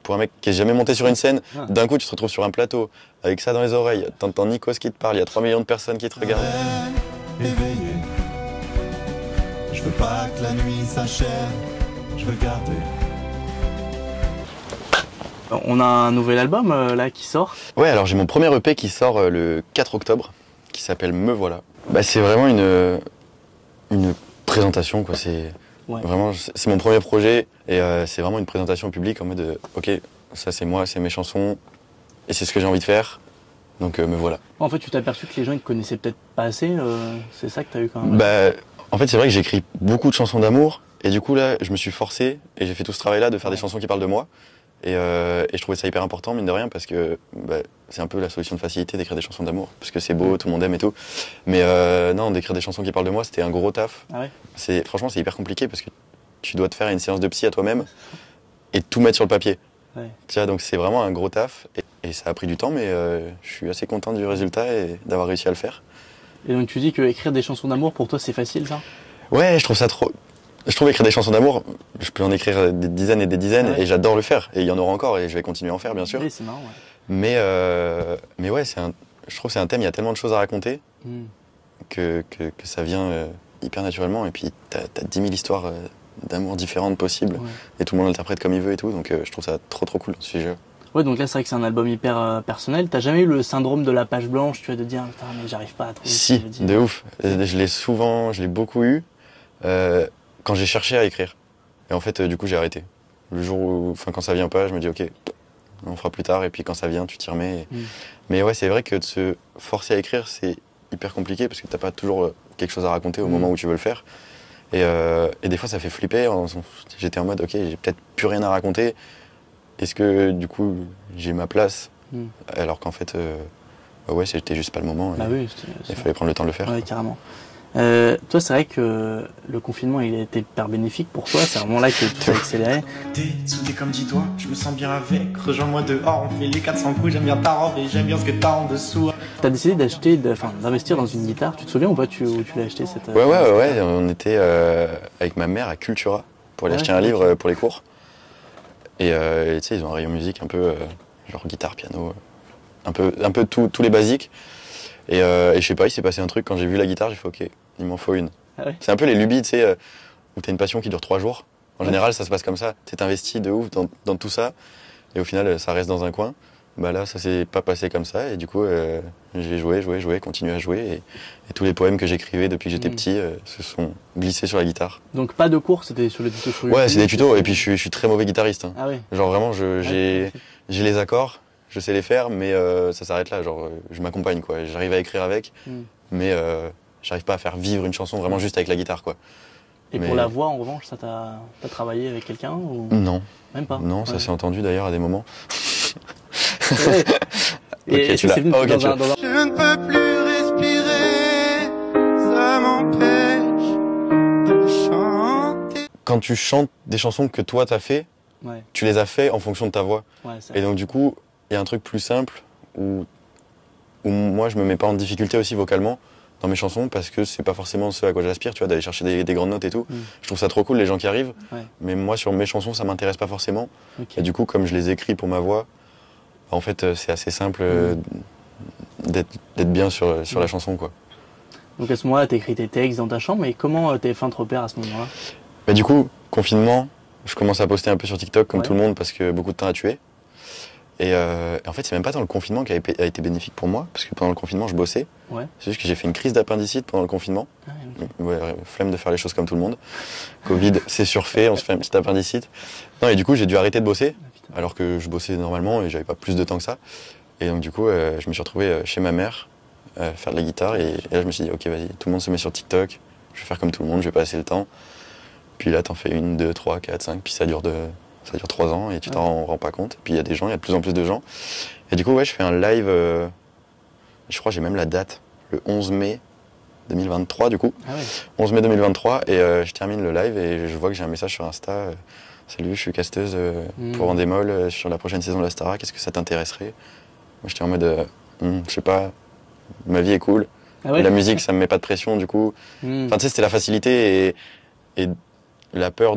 pour un mec qui est jamais monté sur une scène, Ah. d'un coup tu te retrouves sur un plateau, avec ça dans les oreilles, t'entends Nikos qui te parle, il y a 3 millions de personnes qui te regardent. Éveillé, je veux pas que la nuit s'achève, je veux garder. On a un nouvel album là qui sort. Ouais, alors j'ai mon premier EP qui sort le 4 octobre, qui s'appelle Me Voilà. Bah, c'est vraiment une présentation, quoi. C'est vraiment, c'est mon premier projet et c'est vraiment une présentation publique en mode ok, ça c'est moi, c'est mes chansons et c'est ce que j'ai envie de faire. Donc me voilà. En fait, tu t'es aperçu que les gens ils te connaissaient peut-être pas assez. C'est ça que t'as eu quand même. Bah, en fait, c'est vrai que j'écris beaucoup de chansons d'amour et du coup là, je me suis forcé et j'ai fait tout ce travail-là de faire des chansons qui parlent de moi. Et je trouvais ça hyper important, mine de rien, parce que bah, c'est un peu la solution de facilité d'écrire des chansons d'amour, parce que c'est beau, tout le monde aime et tout. Mais non, d'écrire des chansons qui parlent de moi, c'était un gros taf. Ah ouais. Franchement, c'est hyper compliqué, parce que tu dois te faire une séance de psy à toi-même et tout mettre sur le papier. Ouais. Tu vois, donc c'est vraiment un gros taf, et ça a pris du temps, mais je suis assez content du résultat et d'avoir réussi à le faire. Et donc tu dis que écrire des chansons d'amour, pour toi, c'est facile, ça? Ouais, je trouve ça trop... Je trouve écrire des chansons d'amour, je peux en écrire des dizaines et des dizaines, et j'adore le faire. Et il y en aura encore, et je vais continuer à en faire, bien sûr. Oui, c'est marrant, ouais. Mais ouais, je trouve que c'est un thème, il y a tellement de choses à raconter que ça vient hyper naturellement. Et puis, t'as 10 000 histoires d'amour différentes possibles, et tout le monde l'interprète comme il veut et tout. Donc, je trouve ça trop cool, ce sujet. Ouais, donc là, c'est vrai que c'est un album hyper personnel. T'as jamais eu le syndrome de la page blanche, tu vois, de dire, putain, mais j'arrive pas à trouver ce que je veux dire. De ouf. Je l'ai beaucoup eu. Quand j'ai cherché à écrire. Et en fait, du coup, j'ai arrêté. Le jour où, quand ça vient pas, je me dis, ok, on fera plus tard. Et puis quand ça vient, tu t'y remets. Mais ouais, c'est vrai que de se forcer à écrire, c'est hyper compliqué parce que t'as pas toujours quelque chose à raconter au moment où tu veux le faire. Et des fois, ça fait flipper. J'étais en mode, ok, j'ai peut-être plus rien à raconter. Est-ce que, du coup, j'ai ma place? Alors qu'en fait, ouais, c'était juste pas le moment. Bah oui, il fallait prendre le temps de le faire. Ouais, carrément. Toi, c'est vrai que le confinement, il a été hyper bénéfique pour toi. C'est vraiment là que tout a accéléré. T'es soudé comme 10 doigts, je me sens bien avec. Rejoins-moi dehors, on fait les 400 coups. J'aime bien ta robe et j'aime bien ce que t'as en dessous. T'as décidé d'investir dans une guitare. Tu te souviens ou pas où tu l'as acheté cette Ouais. On était avec ma mère à Cultura pour aller acheter un livre pour les cours. Et tu sais, ils ont un rayon musique un peu genre guitare, piano, un peu tous les basiques. Et je sais pas, il s'est passé un truc quand j'ai vu la guitare, j'ai fait ok, il m'en faut une. Ah ouais. C'est un peu les lubies, tu sais, où t'as une passion qui dure 3 jours. En général, ça se passe comme ça. Tu t'investis de ouf dans tout ça, et au final, ça reste dans un coin. Bah là, ça s'est pas passé comme ça, et du coup, j'ai joué, continué à jouer, et tous les poèmes que j'écrivais depuis que j'étais petit se sont glissés sur la guitare. Donc pas de cours, c'était sur les tutos sur YouTube? Ouais, c'est des tutos, et puis je suis très mauvais guitariste. Hein. Ah oui. Genre vraiment, j'ai les accords. Je sais les faire, mais ça s'arrête là. Genre, je m'accompagne, quoi. J'arrive à écrire avec, mais j'arrive pas à faire vivre une chanson vraiment juste avec la guitare, quoi. Et pour la voix, en revanche, ça t'as travaillé avec quelqu'un ou... Non. Même pas? Non, ça s'est entendu d'ailleurs à des moments. Ouais. Ok, tu l'as. Je ne peux plus respirer, ça m'empêche de chanter. Quand tu chantes des chansons que toi t'as fait, tu les as fait en fonction de ta voix. Ouais, et donc du coup, il y a un truc plus simple où moi je me mets pas en difficulté aussi vocalement dans mes chansons parce que c'est pas forcément ce à quoi j'aspire, tu vois, d'aller chercher des grandes notes et tout. Je trouve ça trop cool les gens qui arrivent, mais moi sur mes chansons ça m'intéresse pas forcément. Et du coup, comme je les écris pour ma voix, en fait c'est assez simple d'être bien sur la chanson, quoi. Donc à ce moment-là, t'écris tes textes dans ta chambre, mais comment TF1 te repère à ce moment-là? Bah du coup, confinement, je commence à poster un peu sur TikTok comme tout le monde parce que beaucoup de temps à tuer. Et en fait, c'est même pas dans le confinement qui a été bénéfique pour moi, parce que pendant le confinement, je bossais. C'est juste que j'ai fait une crise d'appendicite pendant le confinement. Flemme de faire les choses comme tout le monde. Covid, c'est surfait, on se fait un petit appendicite. Non, et du coup, j'ai dû arrêter de bosser, alors que je bossais normalement et j'avais pas plus de temps que ça. Et donc, du coup, je me suis retrouvé chez ma mère, faire de la guitare, et là, je me suis dit, ok, vas-y, tout le monde se met sur TikTok, je vais faire comme tout le monde, je vais passer le temps. Puis là, t'en fais 1, 2, 3, 4, 5, puis ça dure 3 ans et tu t'en rends pas compte. Et puis il y a des gens, il y a de plus en plus de gens. Et du coup, ouais, je fais un live, je crois que j'ai même la date, le 11 mai 2023 du coup. 11 mai 2023, et je termine le live et je vois que j'ai un message sur Insta. Salut, je suis casteuse pour Endemol sur la prochaine saison de la Starac, est-ce que ça t'intéresserait? Moi j'étais en mode, je sais pas, ma vie est cool. La musique, ça me met pas de pression du coup. Enfin tu sais, c'était la facilité et la peur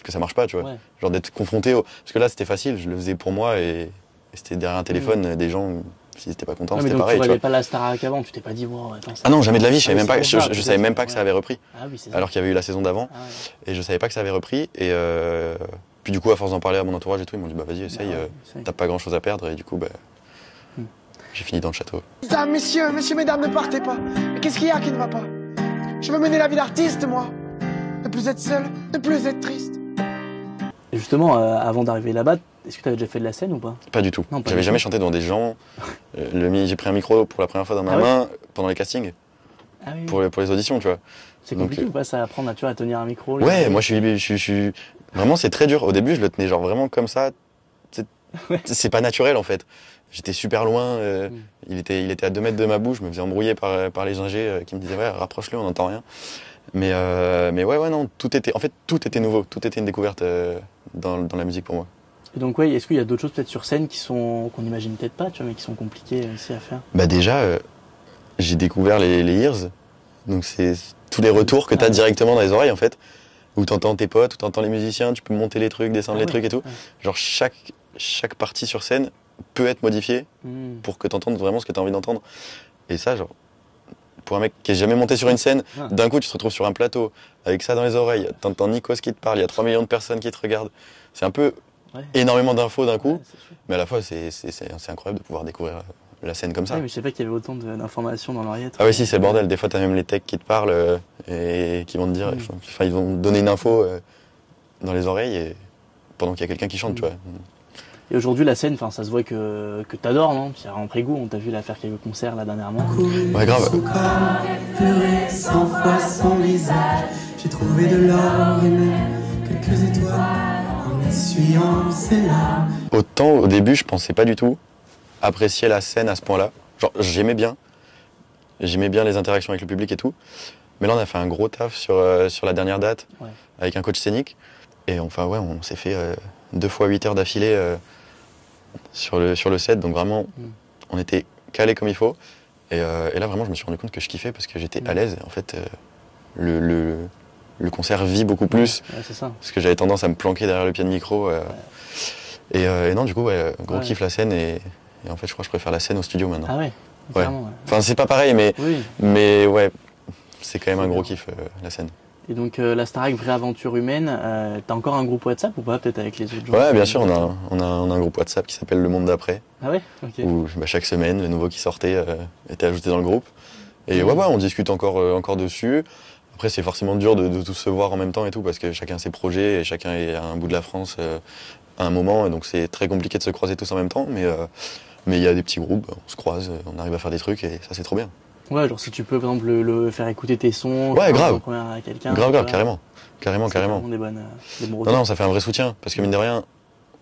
que ça marche pas, tu vois. Ouais. Genre d'être confronté parce que là c'était facile, je le faisais pour moi et c'était derrière un téléphone, des gens, s'ils étaient pas contents, c'était pareil. Tu vois. rêvais pas la Starac avant, tu t'es pas dit, wow, attends. Ah non, jamais de la vie, je savais même pas, c'est pour ça, je savais même pas que ça avait repris. Ah oui, c'est ça. Alors qu'il y avait eu la saison d'avant, Ah ouais. et je savais pas que ça avait repris. Et puis du coup, à force d'en parler à mon entourage et tout, ils m'ont dit, bah vas-y, essaye, Essaye. t'as pas grand chose à perdre, et du coup, bah, j'ai fini dans le château. Putain, messieurs, mesdames, ne partez pas. Mais qu'est-ce qu'il y a qui ne va pas? Je veux mener la vie d'artiste, moi. Ne plus être seul, ne plus être triste. Et justement, avant d'arriver là-bas, est-ce que tu avais déjà fait de la scène ou pas? Pas du tout. Non, pas J'avais du jamais tout. chanté devant des gens. J'ai pris un micro pour la première fois dans ma Ah ouais main pendant les castings, Ah oui. pour les auditions, tu vois. C'est donc, compliqué ou pas ça, apprendre à tenir un micro? Ouais, moi je suis. Vraiment, c'est très dur. Au début, je le tenais genre vraiment comme ça. C'est pas naturel en fait. J'étais super loin. Il était à 2 mètres de ma bouche. Je me faisais embrouiller par les ingés qui me disaient ouais, rapproche-le, on n'entend rien. Mais ouais, non, tout était nouveau. Tout était une découverte dans la musique pour moi. Et donc ouais, est-ce qu'il y a d'autres choses peut-être sur scène qu'on n'imagine peut-être pas, tu vois, mais qui sont compliquées aussi à faire? Bah déjà, j'ai découvert les ears. Donc c'est tous les retours que tu as directement dans les oreilles en fait. Où t'entends tes potes, où t'entends les musiciens, tu peux monter les trucs, descendre les trucs et tout. Ouais. Genre chaque partie sur scène peut être modifiée pour que t'entendes vraiment ce que t'as envie d'entendre. Et ça, genre, pour un mec qui est jamais monté sur une scène, d'un coup tu te retrouves sur un plateau, avec ça dans les oreilles, t'entends Nikos qui te parle, il y a 3 millions de personnes qui te regardent. C'est un peu énormément d'infos d'un coup, mais à la fois c'est incroyable de pouvoir découvrir la scène comme ça. Ouais, mais je sais pas qu'il y avait autant d'informations dans l'oreillette. Ah oui, si, c'est le bordel. Des fois, t'as même les techs qui te parlent et qui vont te dire, enfin, ils vont te donner une info dans les oreilles et pendant qu'il y a quelqu'un qui chante, tu vois. Et aujourd'hui, la scène, ça se voit que t'adores, non? Puis en prégoût, on t'a vu là faire quelques concerts là dernièrement. Ouais, grave. Son corps, pleurer 100 fois son visage. J'ai trouvé de l'or et même quelques étoiles en essuyant ses larmes. Autant au début, je pensais pas du tout apprécier la scène à ce point-là. Genre, j'aimais bien les interactions avec le public et tout. Mais là, on a fait un gros taf sur la dernière date avec un coach scénique. Et enfin, ouais, on s'est fait 2 fois 8 heures d'affilée sur le set. Donc vraiment, on était calé comme il faut. Et là, vraiment, je me suis rendu compte que je kiffais parce que j'étais à l'aise. En fait, le concert vit beaucoup plus. Ouais, c'est ça. Parce que j'avais tendance à me planquer derrière le pied de micro. Et non, du coup, gros kiff la scène. Et en fait, je crois que je préfère la scène au studio maintenant. Ah ouais, carrément, ouais. Enfin, c'est pas pareil, mais ouais, c'est quand même un gros kiff, la scène. Et donc, la Starac, vraie aventure humaine, t'as encore un groupe WhatsApp ou pas, peut-être avec les autres gens? Ouais, bien sûr, on a un groupe WhatsApp qui s'appelle Le Monde d'après. Ah ouais, ok. Où chaque semaine, le nouveau qui sortait était ajouté dans le groupe. Et ouais, on discute encore dessus. Après, c'est forcément dur de tous se voir en même temps et tout, parce que chacun a ses projets et chacun est à un bout de la France à un moment. Et donc, c'est très compliqué de se croiser tous en même temps. Mais il y a des petits groupes, on se croise, on arrive à faire des trucs et ça, c'est trop bien. Ouais, genre si tu peux, par exemple, le faire écouter tes sons. Ouais, grave. À quelqu'un. Grave, carrément. Carrément. Des bons Non, ça fait un vrai soutien. Parce que mine de rien,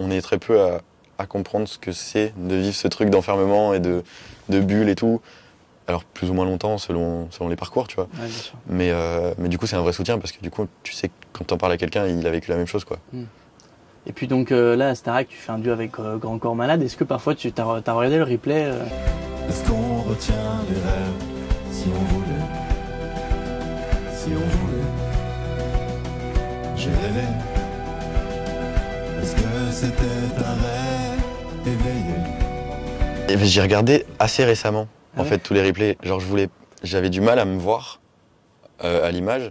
on est très peu à comprendre ce que c'est de vivre ce truc d'enfermement et de bulle et tout. Alors, plus ou moins longtemps, selon les parcours, tu vois. Ouais, bien sûr. Mais du coup, c'est un vrai soutien parce que du coup, tu sais que quand t'en parles à quelqu'un, il a vécu la même chose, quoi. Et puis donc là, à Starac, tu fais un duo avec Grand Corps Malade. Est-ce que parfois tu t'as regardé le replay Est-ce qu'on retient les rêves si on voulait? Si on voulait. J'ai rêvé. Est-ce que c'était un rêve éveillé? Et j'ai regardé assez récemment, en fait, tous les replays. Genre, j'avais du mal à me voir à l'image.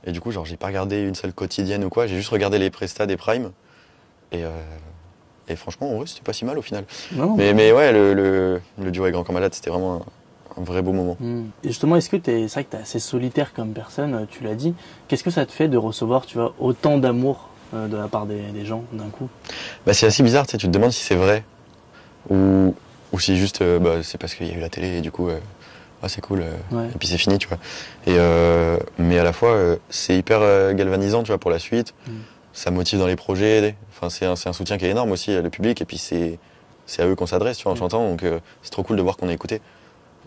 Et du coup, genre, j'ai pas regardé une seule quotidienne ou quoi. J'ai juste regardé les prestats des Prime. Et franchement, en vrai, c'était pas si mal au final. Non. Mais ouais, le duo avec Grand Corps Malade, c'était vraiment un vrai beau moment. Et justement, c'est vrai que t'es assez solitaire comme personne, tu l'as dit. Qu'est-ce que ça te fait de recevoir, tu vois, autant d'amour de la part des gens d'un coup? Bah, c'est assez bizarre, tu sais, tu te demandes si c'est vrai ou si juste c'est parce qu'il y a eu la télé et du coup c'est cool et puis c'est fini, tu vois. Mais à la fois c'est hyper galvanisant, tu vois, pour la suite. Ça motive dans les projets. Enfin, c'est un soutien qui est énorme aussi, le public, et puis c'est à eux qu'on s'adresse, tu vois, en chantant, donc c'est trop cool de voir qu'on est écouté.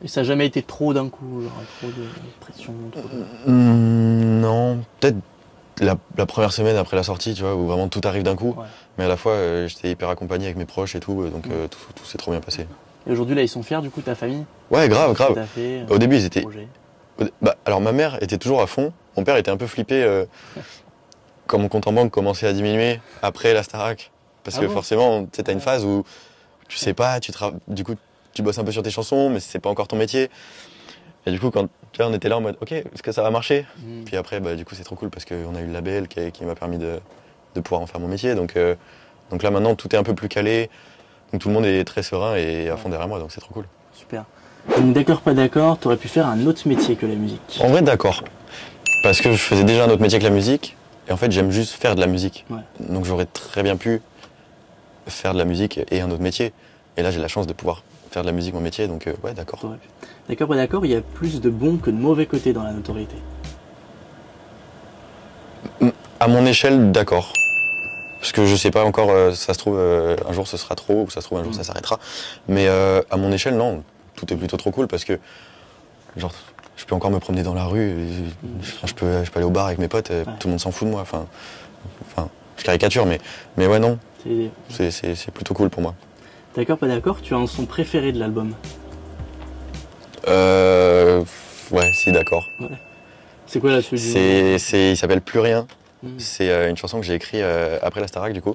Et ça n'a jamais été trop d'un coup, genre trop de pression? Non, peut-être la première semaine après la sortie, tu vois, où vraiment tout arrive d'un coup, mais à la fois j'étais hyper accompagné avec mes proches et tout, donc tout s'est trop bien passé. Et aujourd'hui, là, ils sont fiers, du coup, ta famille? Ouais, grave. Au début, ils étaient... alors ma mère était toujours à fond, mon père était un peu flippé. quand mon compte en banque commençait à diminuer après la Starac. Parce que forcément, tu as une phase où tu sais pas, du coup, tu bosses un peu sur tes chansons, mais c'est pas encore ton métier. Et du coup, quand on était là en mode, ok, est-ce que ça va marcher? Puis après, du coup, c'est trop cool parce qu'on a eu le label qui m'a permis de pouvoir en faire mon métier. Donc là, maintenant, tout est un peu plus calé. Donc tout le monde est très serein et à fond derrière moi, donc c'est trop cool. Super. Donc d'accord, pas d'accord, t'aurais pu faire un autre métier que la musique? En vrai, d'accord. Parce que je faisais déjà un autre métier que la musique. Et en fait, j'aime juste faire de la musique. Ouais. Donc j'aurais très bien pu faire de la musique et un autre métier. Et là, j'ai la chance de pouvoir faire de la musique mon métier, donc ouais, d'accord. D'accord, pas d'accord, il y a plus de bons que de mauvais côtés dans la notoriété. À mon échelle, d'accord. Parce que je sais pas encore, ça se trouve, un jour ce sera trop, ou ça se trouve un jour ça s'arrêtera. Mais à mon échelle, non, tout est plutôt trop cool parce que, genre, je peux encore me promener dans la rue, je peux aller au bar avec mes potes, tout le monde s'en fout de moi. Enfin, je caricature, mais ouais, non, c'est plutôt cool pour moi. D'accord, pas d'accord, tu as un son préféré de l'album? Ouais, si, d'accord. Ouais. C'est quoi la suite? Il s'appelle Plus Rien. C'est une chanson que j'ai écrite après la Starac, du coup,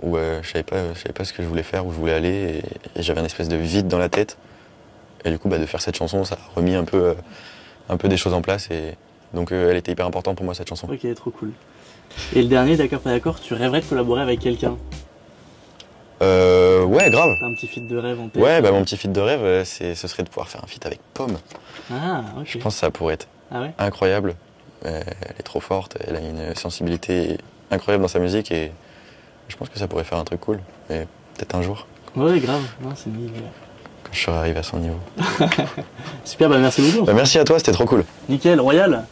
où je savais pas ce que je voulais faire, où je voulais aller, et j'avais une espèce de vide dans la tête. Et du coup, de faire cette chanson, ça a remis un peu des choses en place, et donc elle était hyper importante pour moi, cette chanson. Ok, trop cool. Et le dernier, d'accord, pas d'accord, tu rêverais de collaborer avec quelqu'un? Ouais, grave. T'as un petit feat de rêve en tête? Ouais, mon petit feat de rêve, ce serait de pouvoir faire un feat avec Pomme. Ah, ok. Je pense que ça pourrait être incroyable. Elle est trop forte, elle a une sensibilité incroyable dans sa musique et je pense que ça pourrait faire un truc cool. Et peut-être un jour. Ouais, grave. Non, c'est nickel. Quand je serai arrivé à son niveau. Super, merci beaucoup. Merci à toi, c'était trop cool. Nickel, royal.